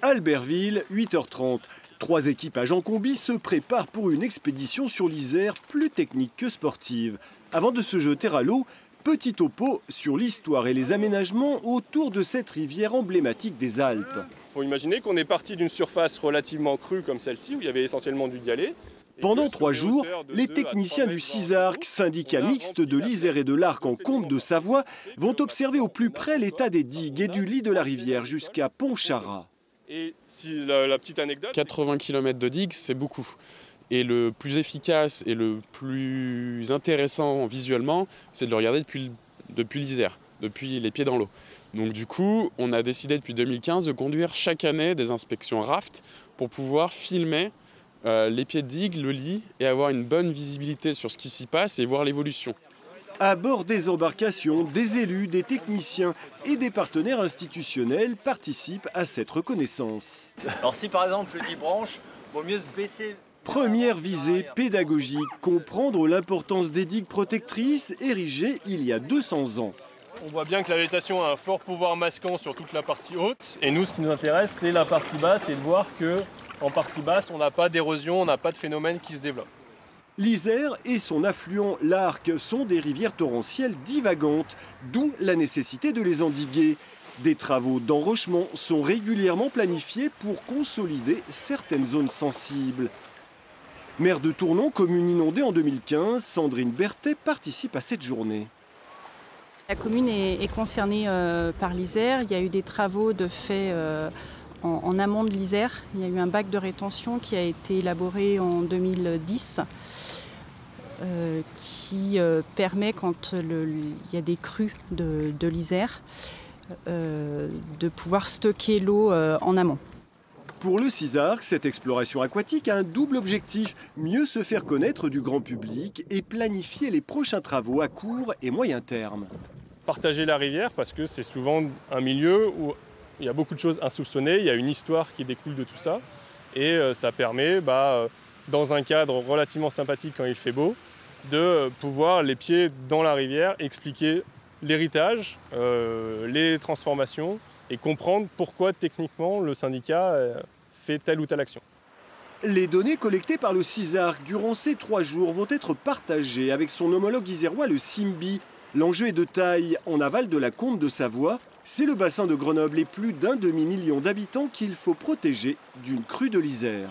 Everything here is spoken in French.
Albertville, 8h30. 3 équipages en combi se préparent pour une expédition sur l'Isère plus technique que sportive. Avant de se jeter à l'eau, petit topo sur l'histoire et les aménagements autour de cette rivière emblématique des Alpes. Il faut imaginer qu'on est parti d'une surface relativement crue comme celle-ci, où il y avait essentiellement du galets. Pendant 3 jours, les techniciens du CISARC, syndicat mixte de l'Isère et de l'Arc en Combe de Savoie, vont observer au plus près l'état des digues et du lit de la rivière jusqu'à Pontcharrat. Et si la petite anecdote, 80 km de digues, c'est beaucoup. Et le plus efficace et le plus intéressant visuellement, c'est de le regarder depuis l'Isère, depuis les pieds dans l'eau. Donc du coup, on a décidé depuis 2015 de conduire chaque année des inspections raft pour pouvoir filmer les pieds de digue, le lit, et avoir une bonne visibilité sur ce qui s'y passe et voir l'évolution. À bord des embarcations, des élus, des techniciens et des partenaires institutionnels participent à cette reconnaissance. Alors si par exemple le dit branche, vaut mieux se baisser. Première visée pédagogique, comprendre l'importance des digues protectrices érigées il y a 200 ans. on voit bien que la végétation a un fort pouvoir masquant sur toute la partie haute. Et nous, ce qui nous intéresse, c'est la partie basse et de voir qu'en partie basse, on n'a pas d'érosion, on n'a pas de phénomène qui se développe. L'Isère et son affluent l'Arc sont des rivières torrentielles divagantes, d'où la nécessité de les endiguer. Des travaux d'enrochement sont régulièrement planifiés pour consolider certaines zones sensibles. Maire de Tournon, commune inondée en 2015, Sandrine Berthet participe à cette journée. La commune est concernée par l'Isère. Il y a eu des travaux de fait en amont de l'Isère. Il y a eu un bac de rétention qui a été élaboré en 2010 qui permet, quand il y a des crues de l'Isère, de pouvoir stocker l'eau en amont. Pour le CISARC, cette exploration aquatique a un double objectif, mieux se faire connaître du grand public et planifier les prochains travaux à court et moyen terme. Partager la rivière, parce que c'est souvent un milieu où il y a beaucoup de choses insoupçonnées, il y a une histoire qui découle de tout ça, et ça permet, dans un cadre relativement sympathique quand il fait beau, de pouvoir, les pieds dans la rivière, expliquer l'héritage, les transformations, et comprendre pourquoi techniquement le syndicat fait telle ou telle action. Les données collectées par le CISARC durant ces 3 jours vont être partagées avec son homologue isérois, le CIMBI. L'enjeu est de taille. En aval de la Combe de Savoie, c'est le bassin de Grenoble et plus d'1 demi-million d'habitants qu'il faut protéger d'une crue de l'Isère.